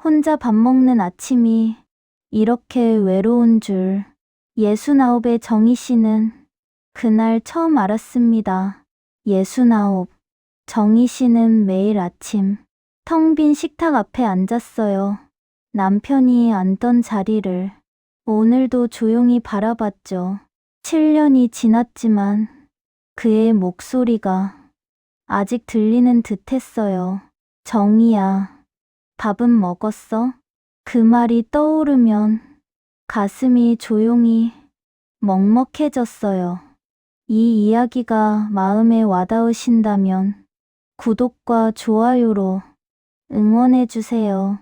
혼자 밥 먹는 아침이 이렇게 외로운 줄 69의 정희 씨는 그날 처음 알았습니다. 69. 정희 씨는 매일 아침 텅 빈 식탁 앞에 앉았어요. 남편이 앉던 자리를 오늘도 조용히 바라봤죠. 7년이 지났지만 그의 목소리가 아직 들리는 듯 했어요. 정희야, 밥은 먹었어? 그 말이 떠오르면 가슴이 조용히 먹먹해졌어요. 이 이야기가 마음에 와닿으신다면 구독과 좋아요로 응원해주세요.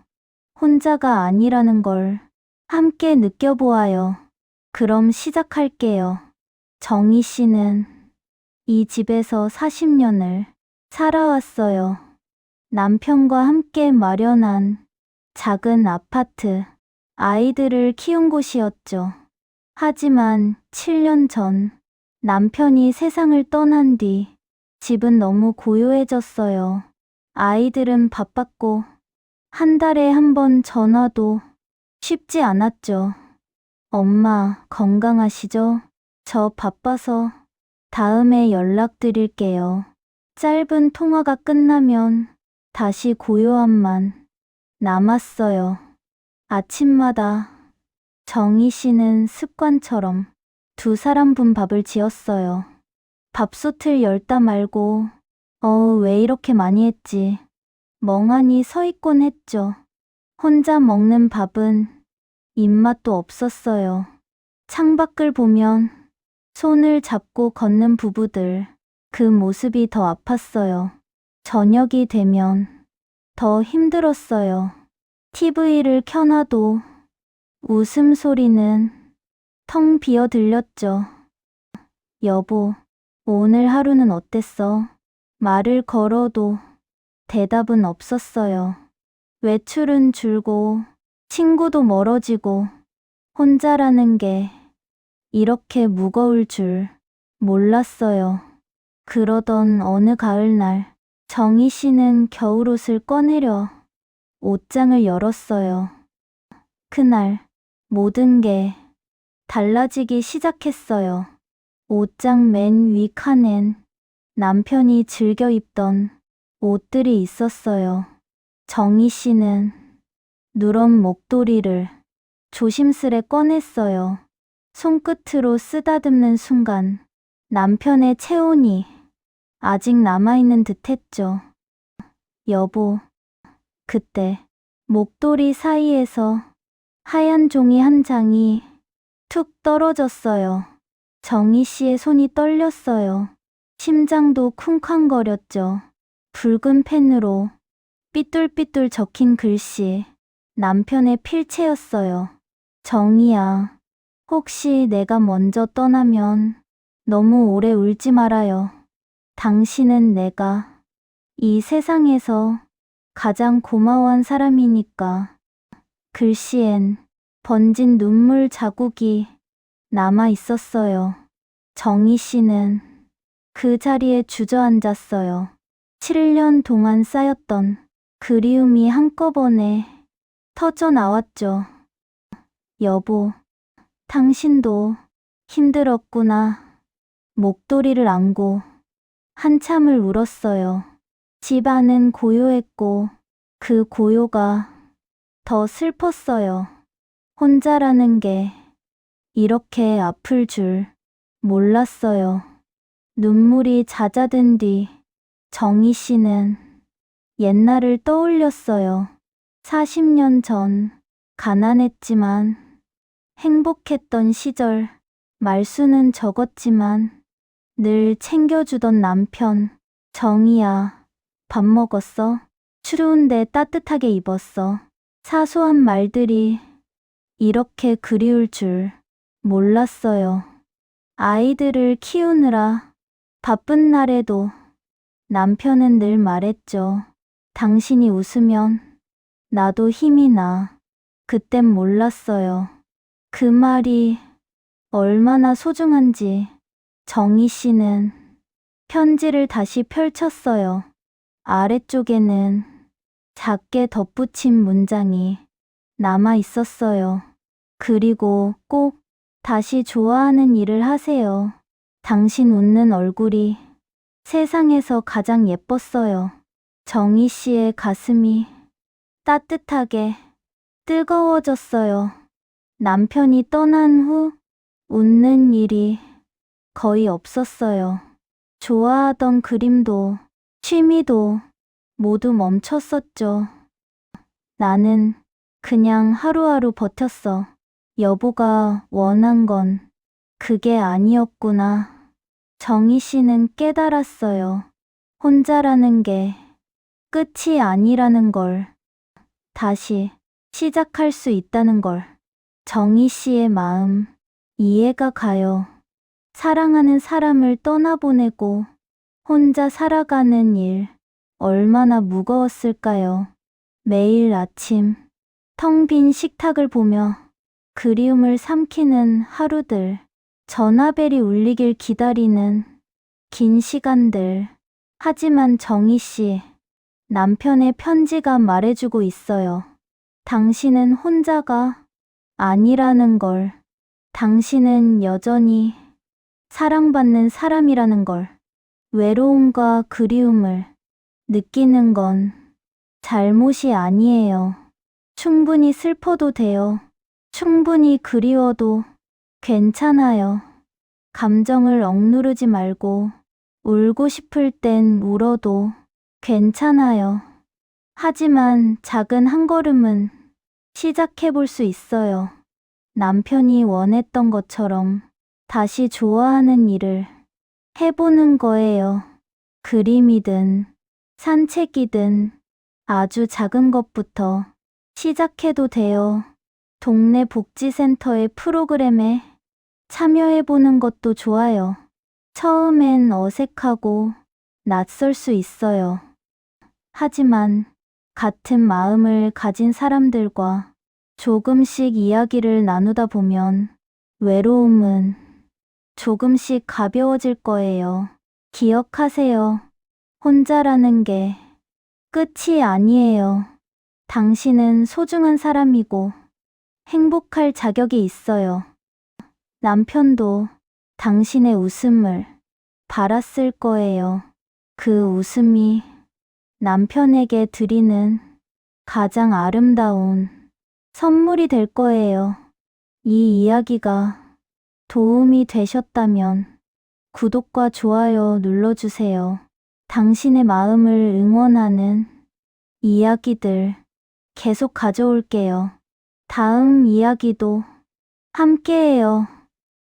혼자가 아니라는 걸 함께 느껴보아요. 그럼 시작할게요. 정희 씨는 이 집에서 40년을 살아왔어요. 남편과 함께 마련한 작은 아파트, 아이들을 키운 곳이었죠. 하지만 7년 전 남편이 세상을 떠난 뒤 집은 너무 고요해졌어요. 아이들은 바빴고 한 달에 한 번 전화도 쉽지 않았죠. 엄마, 건강하시죠? 저 바빠서 다음에 연락드릴게요. 짧은 통화가 끝나면 다시 고요함만 남았어요. 아침마다 정희 씨는 습관처럼 두 사람분 밥을 지었어요. 밥솥을 열다 말고 왜 이렇게 많이 했지? 멍하니 서 있곤 했죠. 혼자 먹는 밥은 입맛도 없었어요. 창밖을 보면 손을 잡고 걷는 부부들, 그 모습이 더 아팠어요. 저녁이 되면 더 힘들었어요. TV를 켜놔도 웃음소리는 텅 비어 들렸죠. 여보, 오늘 하루는 어땠어? 말을 걸어도 대답은 없었어요. 외출은 줄고 친구도 멀어지고 혼자라는 게 이렇게 무거울 줄 몰랐어요. 그러던 어느 가을날 정희 씨는 겨울옷을 꺼내려 옷장을 열었어요. 그날 모든 게 달라지기 시작했어요. 옷장 맨 위 칸엔 남편이 즐겨 입던 옷들이 있었어요. 정희 씨는 누런 목도리를 조심스레 꺼냈어요. 손끝으로 쓰다듬는 순간 남편의 체온이 아직 남아있는 듯 했죠. 여보, 그때 목도리 사이에서 하얀 종이 한 장이 툭 떨어졌어요. 정희 씨의 손이 떨렸어요. 심장도 쿵쾅거렸죠. 붉은 펜으로 삐뚤삐뚤 적힌 글씨, 남편의 필체였어요. 정희야, 혹시 내가 먼저 떠나면 너무 오래 울지 말아요. 당신은 내가 이 세상에서 가장 고마워한 사람이니까. 글씨엔 번진 눈물 자국이 남아 있었어요. 정희 씨는 그 자리에 주저앉았어요. 7년 동안 쌓였던 그리움이 한꺼번에 터져 나왔죠. 여보, 당신도 힘들었구나. 목도리를 안고 한참을 울었어요. 집 안은 고요했고 그 고요가 더 슬펐어요. 혼자라는 게 이렇게 아플 줄 몰랐어요. 눈물이 잦아든 뒤 정희 씨는 옛날을 떠올렸어요. 40년 전 가난했지만 행복했던 시절, 말수는 적었지만 늘 챙겨주던 남편. 정희야, 밥 먹었어? 추운데 따뜻하게 입었어. 사소한 말들이 이렇게 그리울 줄 몰랐어요. 아이들을 키우느라 바쁜 날에도 남편은 늘 말했죠. 당신이 웃으면 나도 힘이 나. 그땐 몰랐어요. 그 말이 얼마나 소중한지. 정희 씨는 편지를 다시 펼쳤어요. 아래쪽에는 작게 덧붙인 문장이 남아 있었어요. 그리고 꼭 다시 좋아하는 일을 하세요. 당신 웃는 얼굴이 세상에서 가장 예뻤어요. 정희 씨의 가슴이 따뜻하게 뜨거워졌어요. 남편이 떠난 후 웃는 일이 거의 없었어요. 좋아하던 그림도 취미도 모두 멈췄었죠. 나는 그냥 하루하루 버텼어. 여보가 원한 건 그게 아니었구나. 정희 씨는 깨달았어요. 혼자라는 게 끝이 아니라는 걸, 다시 시작할 수 있다는 걸. 정희 씨의 마음 이해가 가요. 사랑하는 사람을 떠나보내고 혼자 살아가는 일 얼마나 무거웠을까요? 매일 아침 텅 빈 식탁을 보며 그리움을 삼키는 하루들, 전화벨이 울리길 기다리는 긴 시간들. 하지만 정희 씨, 남편의 편지가 말해주고 있어요. 당신은 혼자가 아니라는 걸, 당신은 여전히 사랑받는 사람이라는 걸. 외로움과 그리움을 느끼는 건 잘못이 아니에요. 충분히 슬퍼도 돼요. 충분히 그리워도 괜찮아요. 감정을 억누르지 말고 울고 싶을 땐 울어도 괜찮아요. 하지만 작은 한 걸음은 시작해 볼 수 있어요. 남편이 원했던 것처럼 다시 좋아하는 일을 해보는 거예요. 그림이든 산책이든 아주 작은 것부터 시작해도 돼요. 동네 복지센터의 프로그램에 참여해보는 것도 좋아요. 처음엔 어색하고 낯설 수 있어요. 하지만 같은 마음을 가진 사람들과 조금씩 이야기를 나누다 보면 외로움은 조금씩 가벼워질 거예요. 기억하세요. 혼자라는 게 끝이 아니에요. 당신은 소중한 사람이고 행복할 자격이 있어요. 남편도 당신의 웃음을 바랐을 거예요. 그 웃음이 남편에게 드리는 가장 아름다운 선물이 될 거예요. 이 이야기가 도움이 되셨다면 구독과 좋아요 눌러주세요. 당신의 마음을 응원하는 이야기들 계속 가져올게요. 다음 이야기도 함께해요.